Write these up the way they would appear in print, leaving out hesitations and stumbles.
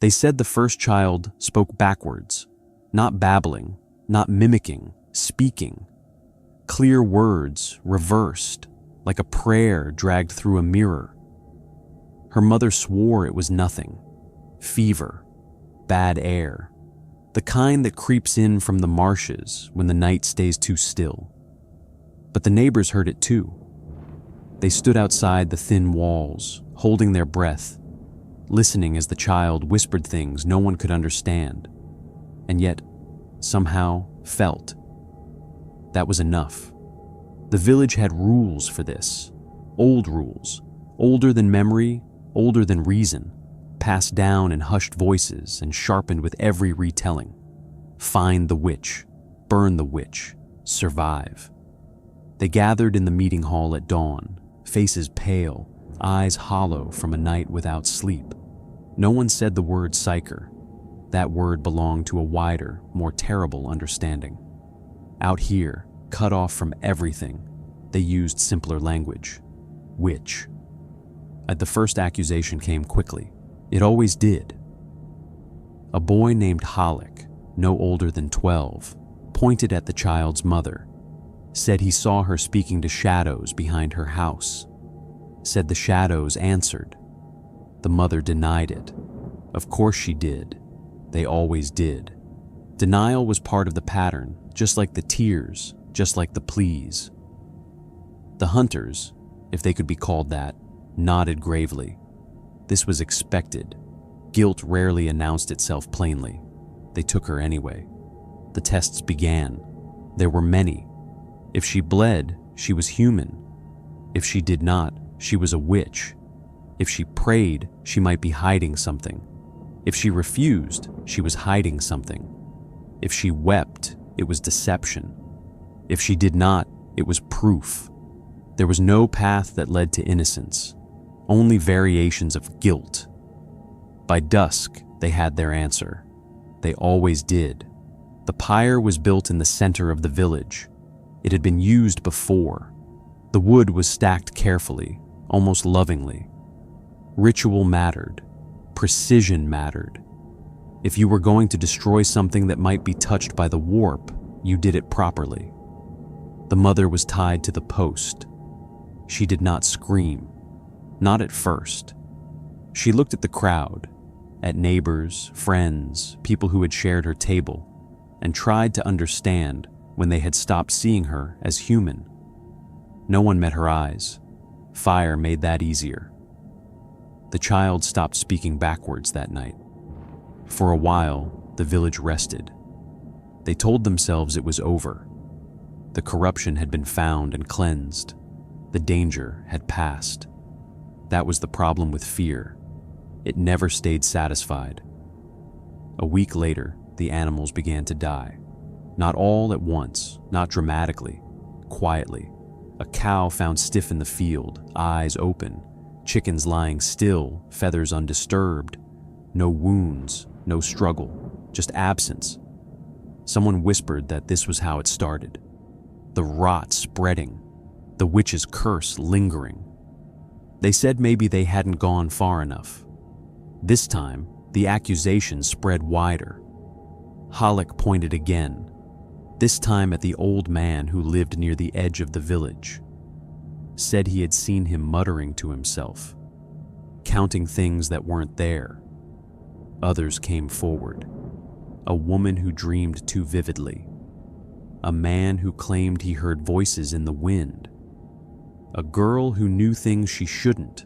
They said the first child spoke backwards, not babbling, not mimicking, speaking. Clear words reversed, like a prayer dragged through a mirror. Her mother swore it was nothing. Fever, bad air, the kind that creeps in from the marshes when the night stays too still. But the neighbors heard it too. They stood outside the thin walls, holding their breath, listening as the child whispered things no one could understand, and yet somehow felt. That was enough. The village had rules for this, old rules, older than memory, older than reason, passed down in hushed voices and sharpened with every retelling. Find the witch, burn the witch, survive. They gathered in the meeting hall at dawn, faces pale, eyes hollow from a night without sleep. No one said the word psyker. That word belonged to a wider, more terrible understanding. Out here, cut off from everything, they used simpler language. Witch. The first accusation came quickly. It always did. A boy named Halleck, no older than 12, pointed at the child's mother, said he saw her speaking to shadows behind her house, said the shadows answered. The mother denied it. Of course she did. They always did. Denial was part of the pattern, just like the tears, just like the pleas. The hunters, if they could be called that, nodded gravely. This was expected. Guilt rarely announced itself plainly. They took her anyway. The tests began. There were many. If she bled, she was human. If she did not, she was a witch. If she prayed, she might be hiding something. If she refused, she was hiding something. If she wept, it was deception. If she did not, it was proof. There was no path that led to innocence, only variations of guilt. By dusk, they had their answer. They always did. The pyre was built in the center of the village. It had been used before. The wood was stacked carefully, almost lovingly. Ritual mattered. Precision mattered. If you were going to destroy something that might be touched by the warp, you did it properly. The mother was tied to the post. She did not scream. Not at first. She looked at the crowd, at neighbors, friends, people who had shared her table, and tried to understand when they had stopped seeing her as human. No one met her eyes. Fire made that easier. The child stopped speaking backwards that night. For a while, the village rested. They told themselves it was over. The corruption had been found and cleansed. The danger had passed. That was the problem with fear. It never stayed satisfied. A week later, the animals began to die. Not all at once, not dramatically, quietly. A cow found stiff in the field, eyes open, chickens lying still, feathers undisturbed. No wounds, no struggle, just absence. Someone whispered that this was how it started. The rot spreading, the witch's curse lingering. They said maybe they hadn't gone far enough. This time, the accusation spread wider. Halleck pointed again, this time at the old man who lived near the edge of the village. Said he had seen him muttering to himself, counting things that weren't there. Others came forward. A woman who dreamed too vividly. A man who claimed he heard voices in the wind. A girl who knew things she shouldn't.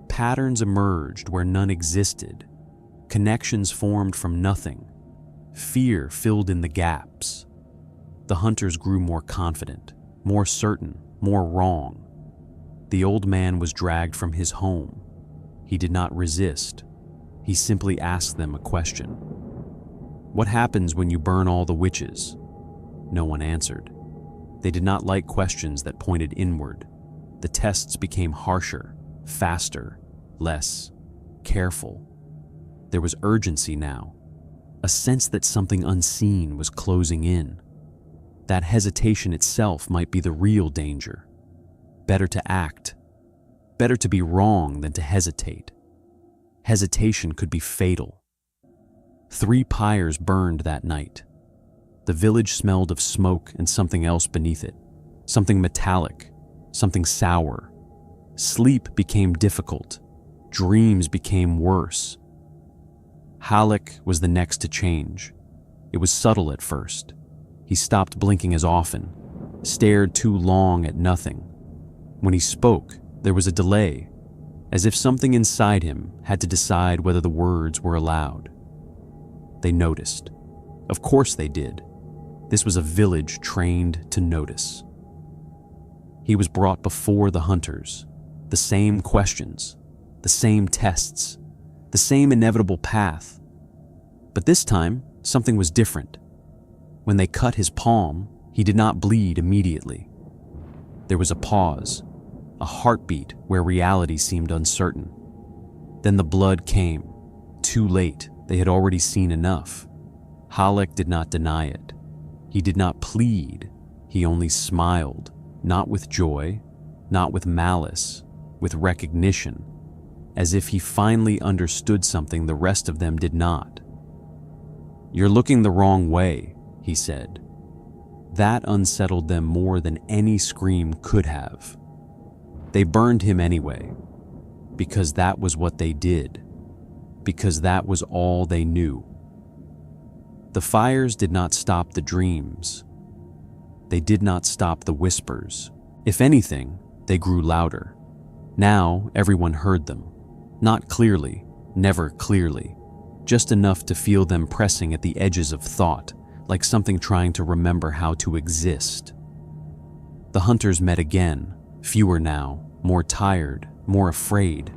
Patterns emerged where none existed. Connections formed from nothing. Fear filled in the gaps. The hunters grew more confident, more certain, more wrong. The old man was dragged from his home. He did not resist. He simply asked them a question. What happens when you burn all the witches? No one answered. They did not like questions that pointed inward. The tests became harsher, faster, less careful. There was urgency now, a sense that something unseen was closing in. That hesitation itself might be the real danger. Better to act. Better to be wrong than to hesitate. Hesitation could be fatal. 3 pyres burned that night. The village smelled of smoke and something else beneath it, something metallic, something sour. Sleep became difficult. Dreams became worse. Halleck was the next to change. It was subtle at first. He stopped blinking as often, stared too long at nothing. When he spoke, there was a delay, as if something inside him had to decide whether the words were allowed. They noticed. Of course they did. This was a village trained to notice. He was brought before the hunters. The same questions, the same tests, the same inevitable path. But this time, something was different. When they cut his palm, he did not bleed immediately. There was a pause, a heartbeat where reality seemed uncertain. Then the blood came. Too late, they had already seen enough. Halleck did not deny it. He did not plead. He only smiled, not with joy, not with malice, with recognition, as if he finally understood something the rest of them did not. "You're looking the wrong way," he said. That unsettled them more than any scream could have. They burned him anyway, because that was what they did, because that was all they knew. The fires did not stop the dreams. They did not stop the whispers. If anything, they grew louder. Now everyone heard them. Not clearly, never clearly, just enough to feel them pressing at the edges of thought, like something trying to remember how to exist. The hunters met again, fewer now, more tired, more afraid.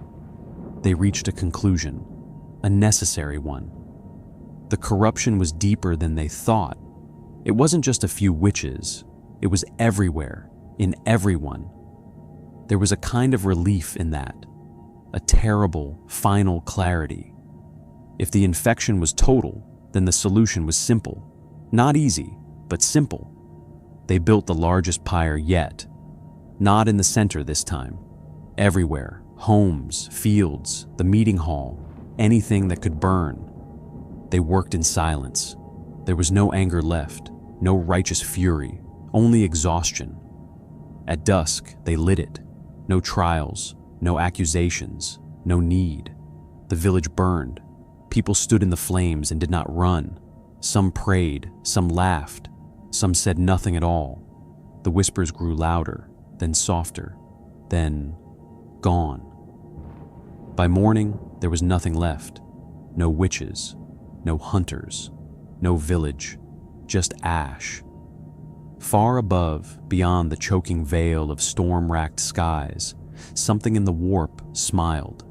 They reached a conclusion, a necessary one. The corruption was deeper than they thought. It wasn't just a few witches. It was everywhere, in everyone. There was a kind of relief in that, a terrible, final clarity. If the infection was total, then the solution was simple. Not easy, but simple. They built the largest pyre yet. Not in the center this time. Everywhere, homes, fields, the meeting hall, anything that could burn. They worked in silence. There was no anger left, no righteous fury, only exhaustion. At dusk, they lit it. No trials, no accusations, no need. The village burned. People stood in the flames and did not run. Some prayed, some laughed, some said nothing at all. The whispers grew louder, then softer, then gone. By morning, there was nothing left. No witches, no hunters, no village, just ash. Far above, beyond the choking veil of storm-racked skies, something in the warp smiled.